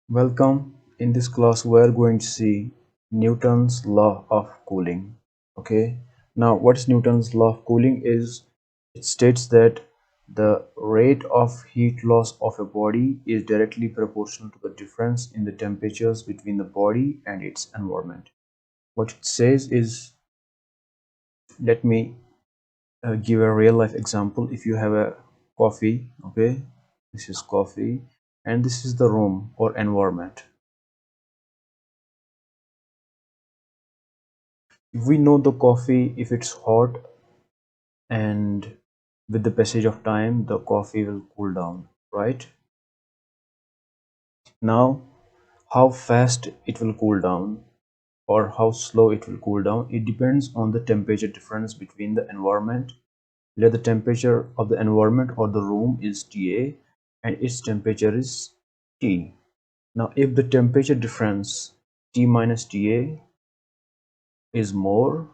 Welcome. In this class, we are going to see Newton's law of cooling. Okay. Now, what is Newton's law of cooling? Is it states that the rate of heat loss of a body is directly proportional to the difference in the temperatures between the body and its environment. What it says is, let me give a real life example. If you have a coffee, okay, this is coffee, and this is the room or environment. We know the coffee, if it's hot, and with the passage of time the coffee will cool down, right? Now, how fast it will cool down or how slow it will cool down, it depends on the temperature difference between the environment. Let the temperature of the environment or the room is Ta and its temperature is T. Now, if the temperature difference T minus Ta is more,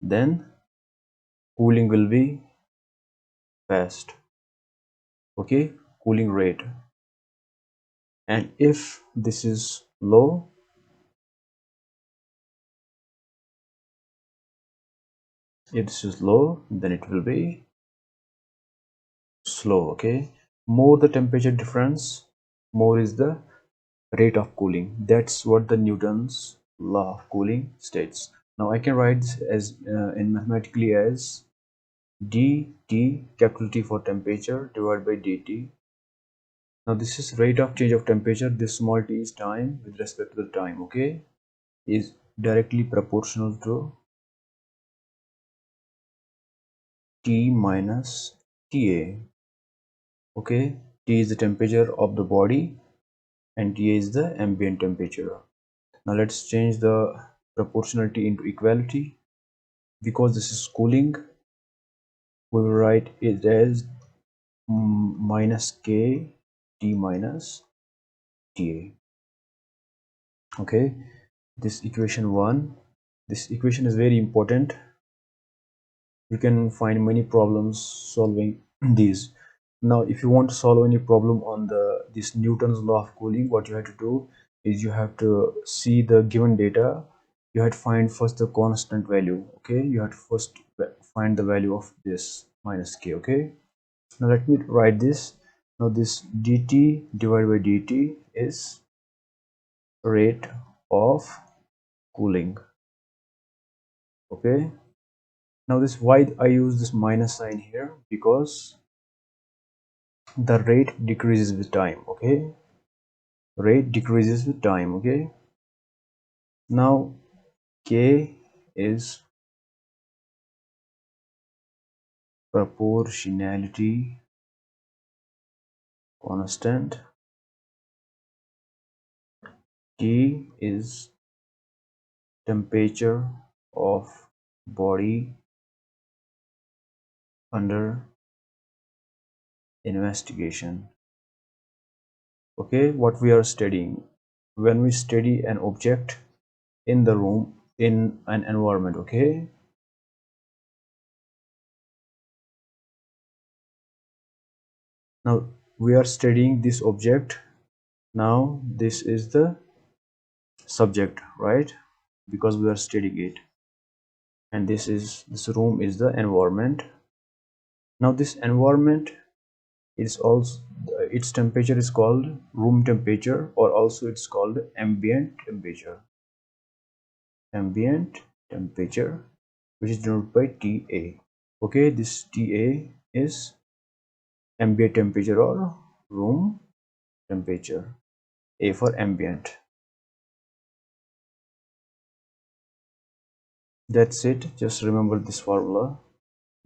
then cooling will be fast, okay, cooling rate. And if this is low, then it will be slow, okay. More the temperature difference, more is the rate of cooling. That's what the Newton's law of cooling states. Now I can write this as in mathematically as dt, capital T for temperature, divided by dt. Now this is rate of change of temperature. This small t is time with respect to the time, okay, is directly proportional to T minus Ta. Okay, T is the temperature of the body and Ta is the ambient temperature. Now let's change the proportionality into equality. Because this is cooling, we will write it as minus K T minus Ta. Okay, this equation 1. This equation is very important. You can find many problems solving these. Now if you want to solve any problem on this Newton's law of cooling, what you have to do is you have to see the given data. You have to find first the constant value, okay. You have to first find the value of this minus K, okay. Now let me write this. Now this dt divided by dt is rate of cooling, okay. Now this, why I use this minus sign here, because the rate decreases with time, okay. Rate decreases with time, okay. Now K is proportionality constant, T is temperature of body under investigation, okay. What we are studying, when we study an object in the room, in an environment, okay. Now we are studying this object. Now this is the subject, right, because we are studying it, and this room is the environment. Now this environment is also, its temperature is called room temperature, or also it's called ambient temperature. Ambient temperature, which is denoted by Ta, okay. This Ta is ambient temperature or room temperature, A for ambient. That's it. Just remember this formula.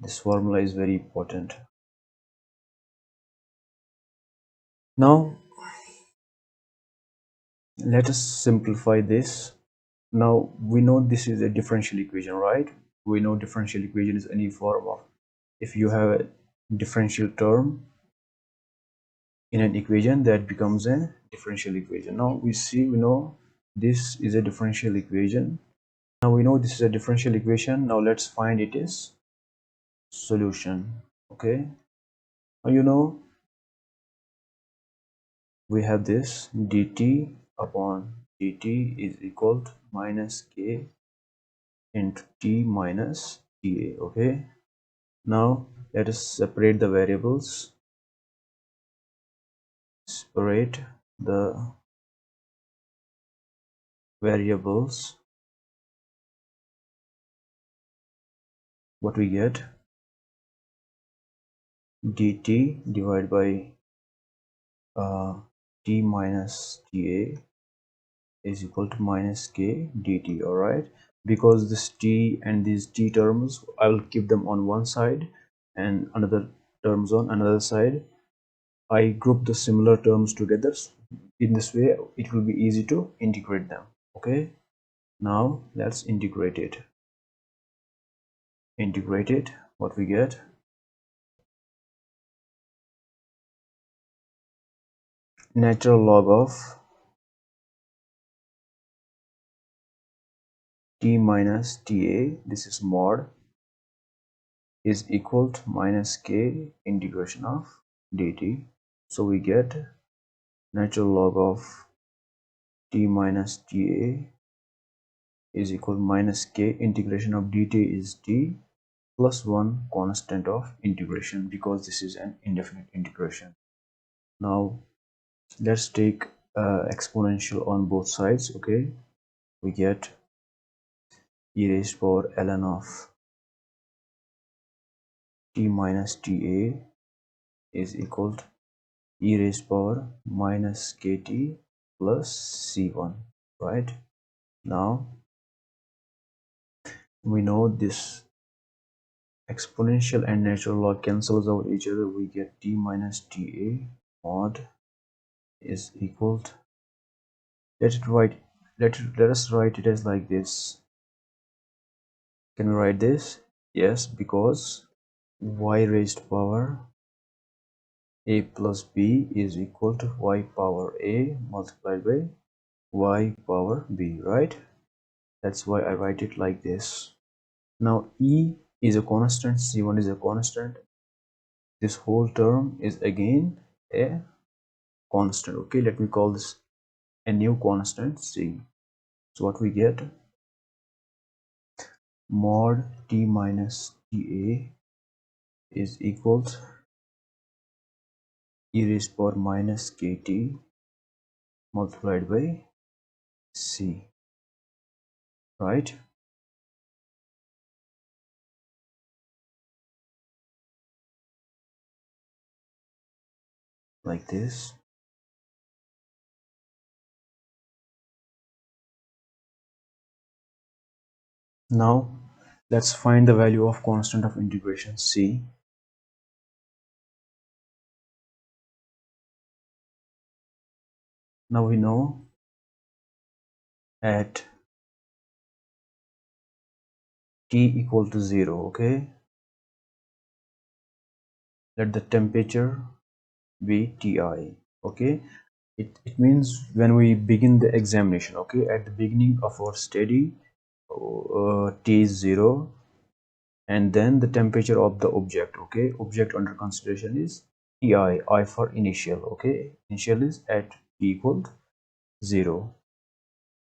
This formula is very important. Now let us simplify this. Now we know this is a differential equation, right? We know differential equation is any form of, if you have a differential term in an equation, that becomes a differential equation. Now we know this is a differential equation. Now we know this is a differential equation. Now let's find its solution, okay. Now we have this dt upon dt is equal to minus k into t minus ta. Okay, now let us separate the variables. Separate the variables. What we get, dt divided by t minus ta is equal to minus k dt. All right, because this t and these t terms, I will keep them on one side and another terms on another side. I group the similar terms together. In this way it will be easy to integrate them. Okay, now let's integrate it. What we get, natural log of t minus ta, this is mod, is equal to minus k integration of dt. So we get natural log of t minus ta is equal to minus k integration of dt is t plus 1 constant of integration, because this is an indefinite integration. Now let's take exponential on both sides. Okay, we get e raised power ln of t minus ta is equal to e raised power minus kt plus c1. Right, now we know this exponential and natural log cancels out each other. We get t minus ta mod is equal to, let us write it as like this. Can we write this? Yes, because y raised power a plus b is equal to y power a multiplied by y power b, right? That's why I write it like this. Now e is a constant, c1 is a constant, this whole term is again a constant. Okay, let me call this a new constant c. So what we get, mod t minus ta is equal to e raised power minus kt multiplied by c, right? Like this. Now let's find the value of constant of integration c. Now we know at t equal to 0, okay, let the temperature be Ti. Okay, it means when we begin the examination, okay, at the beginning of our study, T is 0, and then the temperature of the object, okay, object under consideration is Ti, I for initial, okay, initial is at T equal to 0.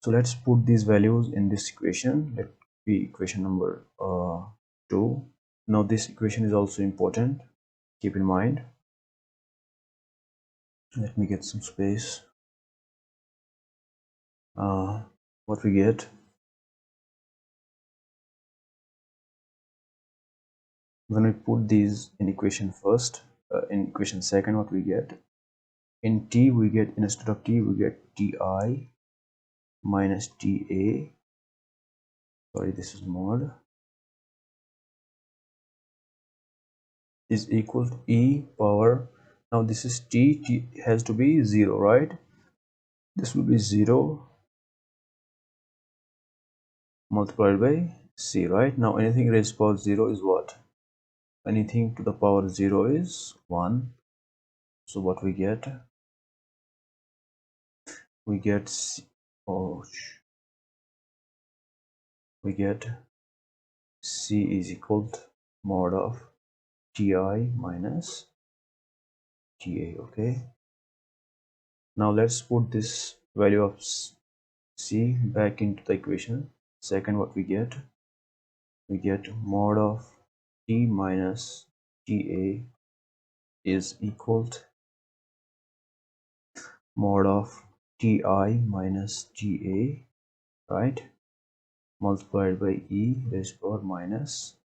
So let's put these values in this equation. Let be equation number 2. Now this equation is also important, keep in mind. Let me get some space. What we get, when we put these in equation first, in equation second, what we get, in t we get, instead of t we get ti minus ta, sorry, this is mod, is equal to e power, now this is t has to be 0, right? This will be 0 multiplied by c, right? Now anything raised to power 0 is what? Anything to the power 0 is 1. So what we get, we get oh, we get c is equal to mod of ti minus ta. Okay, now let's put this value of c back into the equation. Second, what we get mod of t minus ta is equal to mod of ti minus ta, right, multiplied by e raised to power minus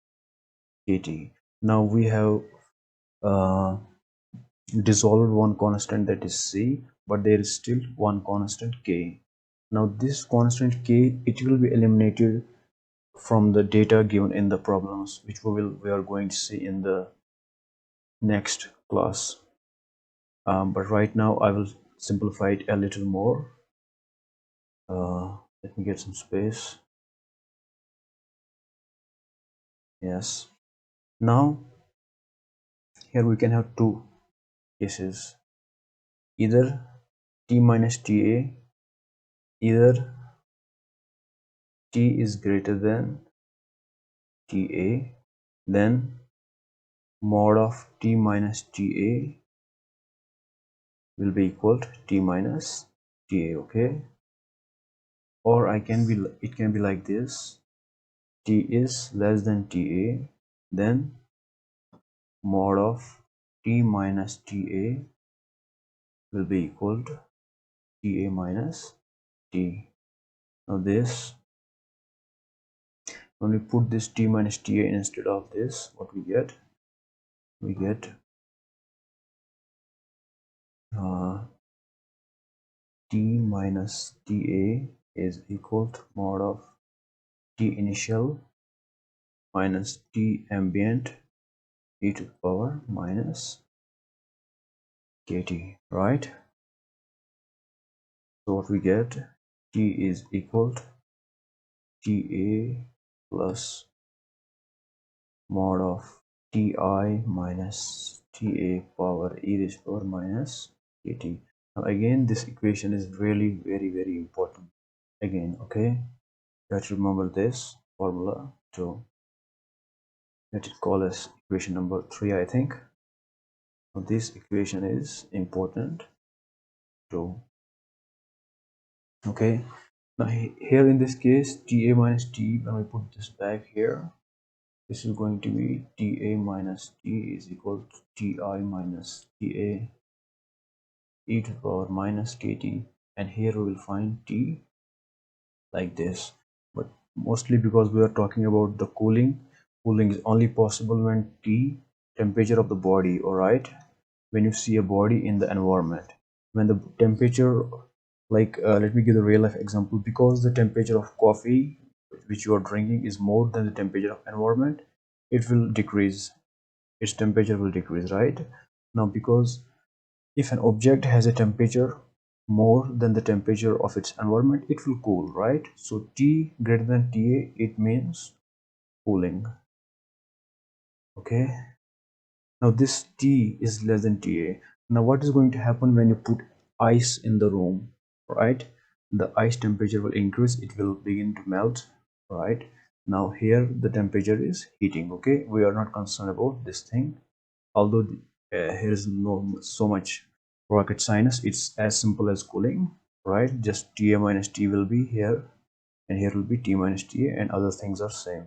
kt. Now we have uh, dissolved one constant, that is c, but there is still one constant k. Now this constant k, it will be eliminated from the data given in the problems, which we are going to see in the next class. But right now I will simplify it a little more. Let me get some space. Yes. Now here we can have two cases, either t minus ta, either t is greater than ta, then mod of t minus ta will be equal to t minus ta. Okay, or it can be like this: t is less than ta, then mod of t minus ta will be equal to ta minus t. Now this, when we put this t minus ta instead of this, what we get? We get t minus ta is equal to mod of t initial minus t ambient e to the power minus kt, right? So what we get, t is equal to ta plus mod of ti minus ta power e raised to power minus kt. Now again, this equation is really very important again. Okay, you have to remember this formula too. Let it call as equation number 3, I think. Now this equation is important too. Okay, now here in this case, ta minus t, when we put this back here, this is going to be ta minus t is equal to ti minus ta e to the power minus kt, and here we will find t like this. But mostly because we are talking about the cooling is only possible when t, temperature of the body, all right, when you see a body in the environment, when the temperature, like let me give a real life example. Because the temperature of coffee which you are drinking is more than the temperature of environment, it will decrease, its temperature will decrease, right? Now because if an object has a temperature more than the temperature of its environment, it will cool, right? So t greater than ta, it means cooling. Okay, now this t is less than ta. Now what is going to happen when you put ice in the room, right? The ice temperature will increase, it will begin to melt, right? Now here the temperature is heating. Okay, we are not concerned about this thing, although here is no so much rocket science. It's as simple as cooling, right? Just ta minus t will be here, and here will be t minus ta, and other things are same.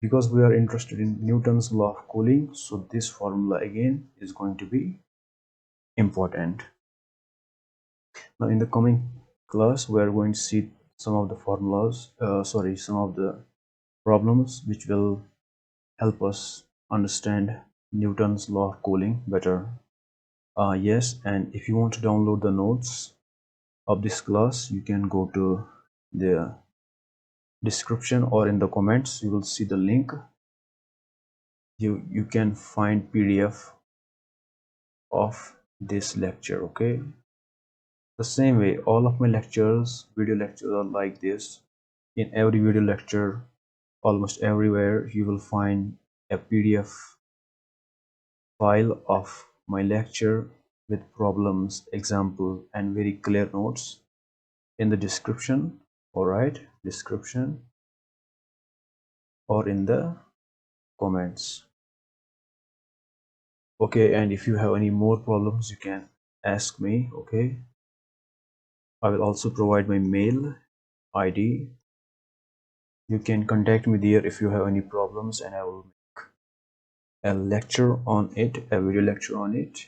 Because we are interested in Newton's law of cooling, so this formula again is going to be important. Now in the coming class, we are going to see some of the formulas, some of the problems which will help us understand Newton's law of cooling better. Yes, and if you want to download the notes of this class, you can go to the description or in the comments. You will see the link. You can find PDF of this lecture. Okay, the same way all of my video lectures are like this. In every video lecture, almost everywhere, you will find a PDF file of my lecture with problems, example, and very clear notes in the description. All right, description, or in the comments. Okay, and if you have any more problems, you can ask me. Okay, I will also provide my mail ID. You can contact me there if you have any problems, and I will make a lecture on it, a video lecture on it.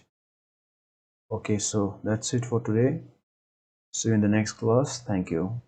Okay, so that's it for today. See you in the next class. Thank you.